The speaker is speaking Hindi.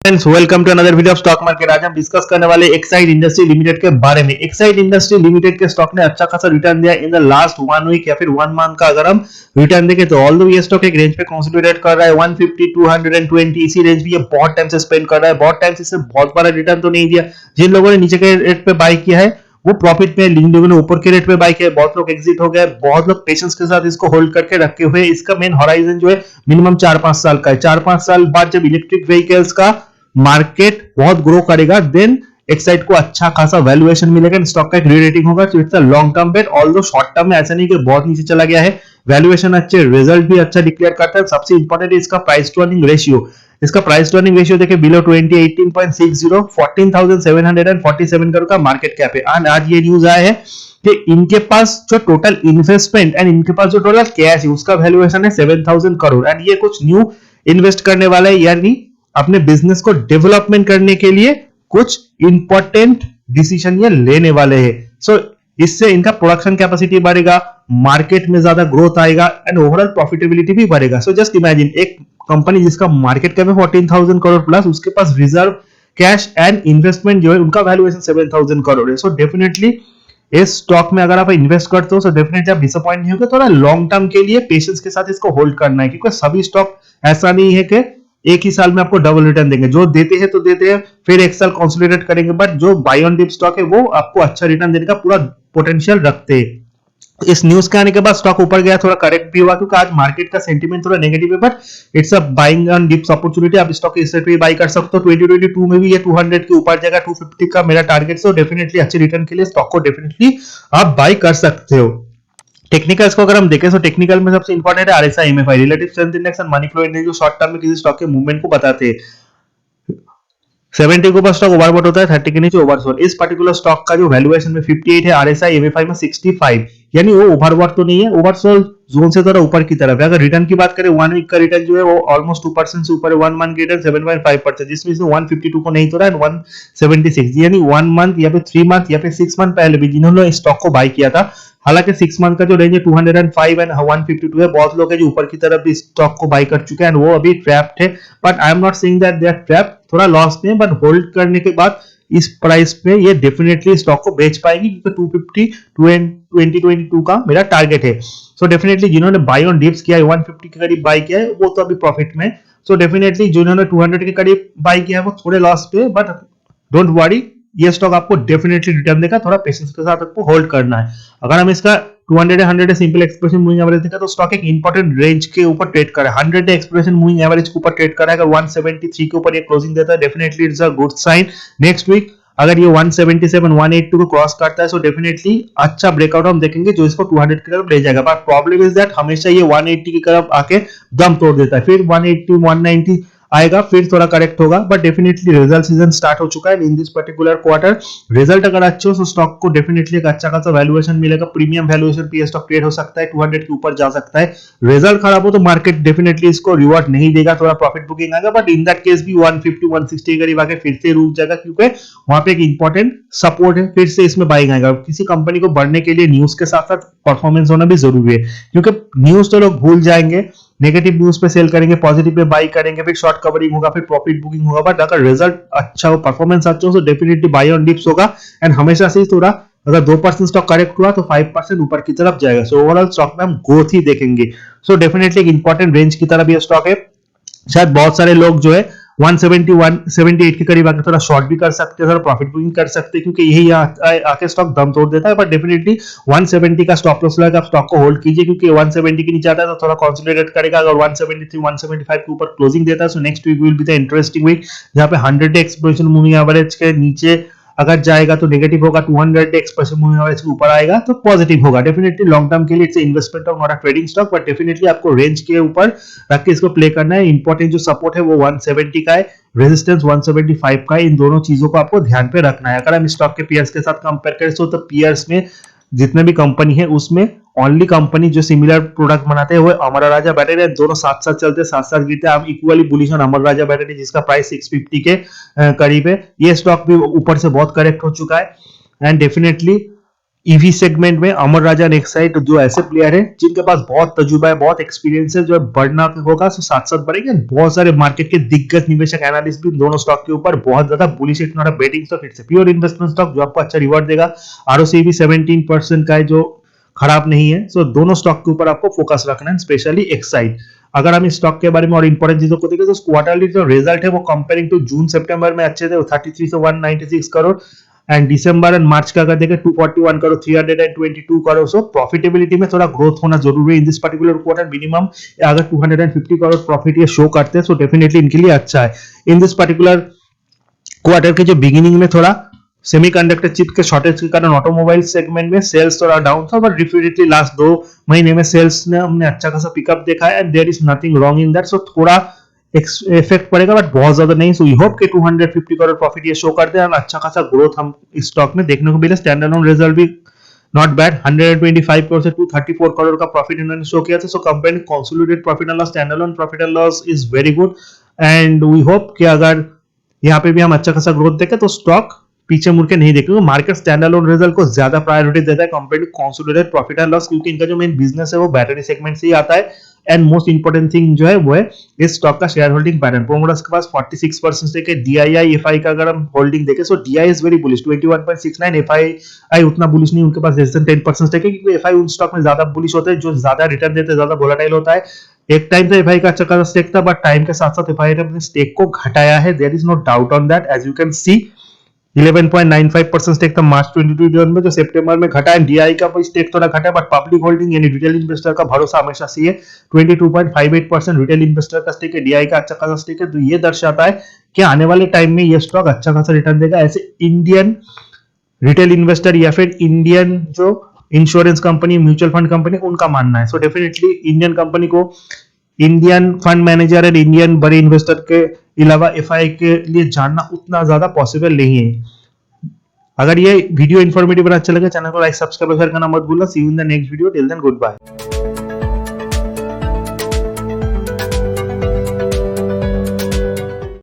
Friends, welcome to another video of stock market. आज हम डिस्कस करने वाले एक्साइड इंडस्ट्री लिमिटेड के बारे में। एक्साइड इंडस्ट्री लिमिटेड के स्टॉक ने अच्छा खासा रिटर्न दिया इन द लास्ट 1 वीक या फिर 1 मंथ का अगर हम रिटर्न देखें तो ऑल्दो ये स्टॉक एक रेंज पे कंसोलिडेट कर रहा है 150 220 इसी रेंज भी ये बहुत टाइम से स्पेंड कर रहा है। बहुत टाइम से इससे बहुत बड़ा रिटर्न तो नहीं दिया। जिन लोगों ने नीचे के रेट पे बाय किया है वो प्रॉफिट में, जिन लोगों ने ऊपर के रेट पे बाय किया है बहुत लोग एग्जिट हो गए, बहुत लोग पेशेंस के साथ इसको होल्ड करके रखे हुए। इसका मेन हॉराइजन जो है मिनिमम 4-5 साल का है। 4-5 साल बाद जब इलेक्ट्रिक व्हीकल्स का मार्केट बहुत ग्रो करेगा देन एक्साइड को अच्छा खासा वैल्यूएशन मिलेगा, स्टॉक का एक री-रेटिंग होगा। तो it's a long term bet. Although short term में ऐसा नहीं कि बहुत नीचे चला गया है, वैल्यूएशन अच्छे, रिजल्ट भी अच्छा डिक्लेयर करता है। सबसे इंपॉर्टेंट है इसका प्राइस टू अर्निंग रेशियो। इसका प्राइस टू अर्निंग रेशियो देखिए बिलो 20, 18.60, 14,747 करोड़ का मार्केट कैप है। एंड आज ये न्यूज आया है कि इनके पास जो टोटल इन्वेस्टमेंट एंड इनके पास जो टोटल कैश है उसका वैल्यूएशन है 7,000 करोड़। एंड ये कुछ न्यू इन्वेस्ट करने वाला है, यानी अपने बिजनेस को डेवलपमेंट करने के लिए कुछ इंपॉर्टेंट डिसीजन ये लेने वाले हैं। सो इससे इनका प्रोडक्शन कैपेसिटी बढ़ेगा, मार्केट में ज्यादा ग्रोथ आएगा एंड ओवरऑल प्रॉफिटेबिलिटी भी बढ़ेगा। सो जस्ट इमेजिन एक कंपनी जिसका मार्केट कैप है 14,000 करोड़ प्लस, उसके पास रिजर्व कैश एंड इन्वेस्टमेंट जो है उनका वैल्यूएशन 7,000 करोड़ है। सो डेफिनेटली इस स्टॉक में अगर आप इन्वेस्ट करते हो तो डेफिनेटली आप डिसअपॉइंट नहीं होगे। थोड़ा लॉन्ग टर्म के लिए पेशेंस के साथ इसको होल्ड करना है, क्योंकि सभी स्टॉक ऐसा नहीं है कि एक ही साल में आपको डबल रिटर्न देंगे। जो देते हैं तो देते हैं, फिर एक साल कंसोलिडेट करेंगे, बट जो बाय ऑन डिप स्टॉक है वो आपको अच्छा रिटर्न देने का पूरा पोटेंशियल रखते हैं। इस न्यूज के आने के बाद स्टॉक ऊपर गया, थोड़ा करेक्ट भी हुआ क्योंकि आज मार्केट का सेंटीमेंट थोड़ा नेगेटिव है, but it's a buying on dips opportunity. आप स्टॉक इस रेट पे बाय कर सकते हो। 2022 में भी ये 200 के ऊपर जाएगा, 250 का मेरा टारगेट। सो डेफिनेटली अच्छे रिटर्न के लिए स्टॉक को डेफिनेटली आप बाय कर सकते हो। टेक्निकल्स को अगर हम देखें तो टेक्निकल में सबसे इंपॉर्टेंट है RSI, MFI, relative strength index and money flow index, जो शॉर्ट टर्म में किसी स्टॉक के मूवमेंट को बताते हैं। 70 के ऊपर स्टॉक ओवरबॉट होता है, 30 के नीचे ओवरसोल्ड। इस पर्टिकुलर स्टॉक का जो वैल्यूएशन में 58 है, आरएसआई एमएफआई में 65, यानी वो ओवरबॉट तो नहीं है, ओवरसोल्ड जोन से थोड़ा ऊपर की तरफ है। अगर रिटर्न की बात करें 1 वीक का रिटर्न जो है वो ऑलमोस्ट 2% से ऊपर है। 1 मंथ रिटर्न 7.5%, जिसमें इसमें 152 को नहीं तोड़ा है, 176, यानी 1 मंथ या फिर 3 मंथ या फिर 6 मंथ पहले भी जिन्होंने स्टॉक को बाय किया था। हालांकि 6 मंथ का जो रेंज है 205 एंड 152 है, बहुत लोग हैं जो ऊपर की तरफ भी स्टॉक को बाय कर चुके हैं एंड वो अभी ट्रैप्ड है। But I am not saying that they are trapped, थोड़ा लॉस में, बट होल्ड करने के बाद इस प्राइस पे ये डेफिनेटली स्टॉक को बेच पाएगी, क्योंकि 250 2022 का मेरा टारगेट है। सो डेफिनेटली जिन्होंने बाय ऑन डिप्स किया है, 150 के करीब बाय किया है, वो तो अभी प्रॉफिट में। सो डेफिनेटली जिन्होंने 200 के करीब बाय किया है वो थोड़े लॉस पे, बट डोंट वरी, ये स्टॉक आपको डेफिनेटली रिटर्न देगा। थोड़ा पेशेंस के साथ आपको होल्ड करना है। अगर हम इसका 200 100 सिंपल एक्सप्रेशन मूविंग एवरेज देखा तो स्टॉक एक इंपॉर्टेंट रेंज के ऊपर ट्रेड कर रहा है। 100 एक्सप्रेशन मूविंग एवरेज के ऊपर ट्रेड कर रहा है। अगर 173 के ऊपर ये क्लोजिंग देता है definitely it's a good sign. Next week अगर ये 177 182 को क्रॉस करता है तो डेफिनेटली अच्छा ब्रेकआउट हम देखेंगे जो इसको 200 की तरफ ले जाएगा। बट प्रॉब्लम इज दैट हमेशा ये 180 की तरफ आके दम तोड़ देता है, फिर 180 190 आएगा, फिर थोड़ा करेक्ट होगा। But definitely result season start हो चुका है in this particular quarter. Result अगर अच्छे हो तो स्टॉक को डेफिनेटली एक अच्छा खासा वैल्यूएशन मिलेगा, प्रीमियम वैल्यूएशन पे स्टॉक ट्रेड हो सकता है, 200 के ऊपर जा सकता है। रिजल्ट खराब हो तो मार्केट डेफिनेटली इसको रिवॉर्ड नहीं देगा, थोड़ा प्रॉफिट बुकिंग आएगा, बट इन दैट केस भी 150 160 के करीब आके फिर से रुक जाएगा, क्योंकि वहां पे एक इंपॉर्टेंट सपोर्ट है, फिर से इसमें बाइंग आएगा। किसी कंपनी को बढ़ने के लिए न्यूज के साथ साथ परफॉर्मेंस होना भी जरूरी है, क्योंकि न्यूज तो लोग भूल जाएंगे, नेगेटिव न्यूज पे सेल करेंगे, पॉजिटिव पे बाई करेंगे, फिर शॉर्ट कवरिंग होगा, फिर प्रॉफिट बुकिंग होगा। बट अगर रिजल्ट अच्छा हो, परफॉर्मेंस अच्छा हो तो डेफिनेटली बाई ऑन डिप्स होगा। एंड हमेशा से थोड़ा अगर 2% स्टॉक करेक्ट हुआ तो 5% ऊपर की तरफ जाएगा। सो ओवरऑल स्टॉक में हम ग्रोथ ही देखेंगे। सो डेफिनेटली एक इंपॉर्टेंट रेंज की तरफ ये स्टॉक है। शायद बहुत सारे लोग जो है 170 178 के करीब आके थोड़ा शॉर्ट भी कर सकते हैं, थोड़ा प्रॉफिट बुकिंग कर सकते हैं, क्योंकि यही आके स्टॉक दम तोड़ देता है। बट डेफिनेटली 170 का स्टॉप लॉस लगा, आप स्टॉक को होल्ड कीजिए, क्योंकि 170 के नीचे आता है तो थोड़ा कंसोलिडेट करेगा। अगर 173 175 के ऊपर क्लोजिंग देता है तो next week will be the interesting week, जहां पे 100 एक्सप्रेशन मूविंग एवरेज के नीचे अगर जाएगा तो नेगेटिव होगा, 200 एक्सप्रेशन मूविंग एवरेज के ऊपर आएगा तो पॉजिटिव होगा। डेफिनेटली लॉन्ग टर्म के लिए it's investment of not a trading stock, but definitely आपको रेंज के ऊपर रख के इसको प्ले करना है। इंपॉर्टेंट जो सपोर्ट है वो 170 का है, रेजिस्टेंस 175 का है। इन दोनों चीजों को आपको ध्यान पे रखना है। अगर हम स्टॉक के पीयर्स के साथ कंपेयर करें तो पीयर्स में जितने भी कंपनी है उसमें ओनली कंपनी जो सिमिलर प्रोडक्ट बनाते हैं वो अमरा राजा बैटरी है। दोनों साथ साथ चलते, साथ साथ गिरते हैं। हम equally bullish on Amara Raja battery, जिसका प्राइस 650 के करीब है। ये स्टॉक भी ऊपर से बहुत करेक्ट हो चुका है एंड डेफिनेटली ईवी सेगमेंट में अमर राजा और एक्साइड जो ऐसे प्लेयर है जिनके पास बहुत तजुर्बा है, बहुत एक्सपीरियंस है, जो है बढ़ना होगा तो साथ साथ बढ़ेगा। बहुत सारे मार्केट के दिग्गज निवेशक एनालिस्ट भी दोनों स्टॉक के ऊपर बहुत ज्यादा bullish, it not a betting stock, it's a pure investment stock जो आपको अच्छा रिवॉर्ड देगा। आरओसी भी 17% का है जो खराब नहीं है। सो दोनों स्टॉक के ऊपर आपको फोकस रखना है, स्पेशली एक्साइड। अगर हम इस स्टॉक के बारे में और इंपॉर्टेंट चीजों को देखें तो क्वार्टरली जो रिजल्ट है वो कंपेयरिंग टू जून सितंबर में अच्छे थे, 33 से 196 करोड़, एंड दिसंबर एंड मार्च का अगर देखें 241 करोड़, 322 करोड़। सो प्रॉफिटेबिलिटी में थोड़ा ग्रोथ होना जरूरी है in this particular quarter. Minimum अगर 250 करोड़ प्रॉफिट ये शो करते हैं सो डेफिनेटली इनके लिए अच्छा है। इन दिस पर्टिकुलर क्वार्टर के जो बिगिनिंग में थोड़ा सेमीकंडक्टर चिप के शॉर्टेज के कारण ऑटोमोबाइल सेगमेंट में सेल्स थोड़ा डाउन था, बट डेफिनेटली लास्ट 2 महीने में सेल्स ने हमने अच्छा खासा पिकअप देखा है, and there is nothing wrong in that. So थोड़ा इफेक्ट पड़ेगा बट बहुत ज्यादा नहीं। सो वी होप कि 250 करोड़ प्रॉफिट ये शो करते हैं और अच्छा खासा ग्रोथ हम इस स्टॉक में देखने को मिले। स्टैंड अलोन रिजल्ट भी नॉट बैड, 125 करोड़ से 234 करोड़ का प्रॉफिट इन्होंने शो किया था। So comparing consolidated profit and loss, standalone profit and loss is very good, and we hope कि अगर यहाँ पे भी हम अच्छा खासा ग्रोथ देखें तो स्टॉक पीछे मुड़ के नहीं देखेंगे। मार्केट स्टैंड अलोन रिजल्ट को ज्यादा प्रायोरिटी देता है compare to consolidated profit and loss, क्योंकि इनका जो मेन बिजनेस है वो बैटरी सेगमेंट से ही आता है। एंड मोस्ट इंपोर्टेंट थिंग जो है वो है इस स्टॉक का शेयर होल्डिंग पैटर्न। प्रोमोटर्स के पास 46% स्टेक है। डीआईआई एफआई का अगर हम होल्डिंग देखें so DI is very bullish 21.69, FI उतना बुलिश नहीं, उनके पास लेस देन 10% स्टेक है, क्योंकि एफआई उन स्टॉक में ज्यादा बुलिश होते हैं जो ज्यादा रिटर्न देते हैं, ज्यादा वोलेटाइल होता है। एक टाइम तो एफआई का अच्छा खासा स्टेक था, बट टाइम के साथ साथ एफआई ने अपने स्टेक को घटाया है, there is no doubt on that. As you can see 11.95% stake था मार्च 2021 में, जो सितंबर में घटा है। डीआई का स्टेक थोड़ा घटा है, बट पब्लिक होल्डिंग यानी रिटेल इन्वेस्टर का भरोसा हमेशा सही है। 22.58% रिटेल इन्वेस्टर का स्टेक है, डीआई का अच्छा खासा स्टेक है। तो ये दर्शाता है कि आने वाले टाइम में ये स्टॉक अच्छा खासा रिटर्न देगा। ऐसे इंडियन रिटेल इन्वेस्टर या फिर इंडियन जो insurance company, mutual fund company, उनका मानना है। सो डेफिनेटली इंडियन कंपनी को, Indian fund manager and Indian बड़े इन्वेस्टर के अलावा एफआई के लिए जानना उतना ज्यादा पॉसिबल नहीं है। अगर ये वीडियो इन्फॉर्मेटिव और अच्छा लगे, चैनल को लाइक सब्सक्राइब करना मत भूलना। See you in the next video, till then good bye.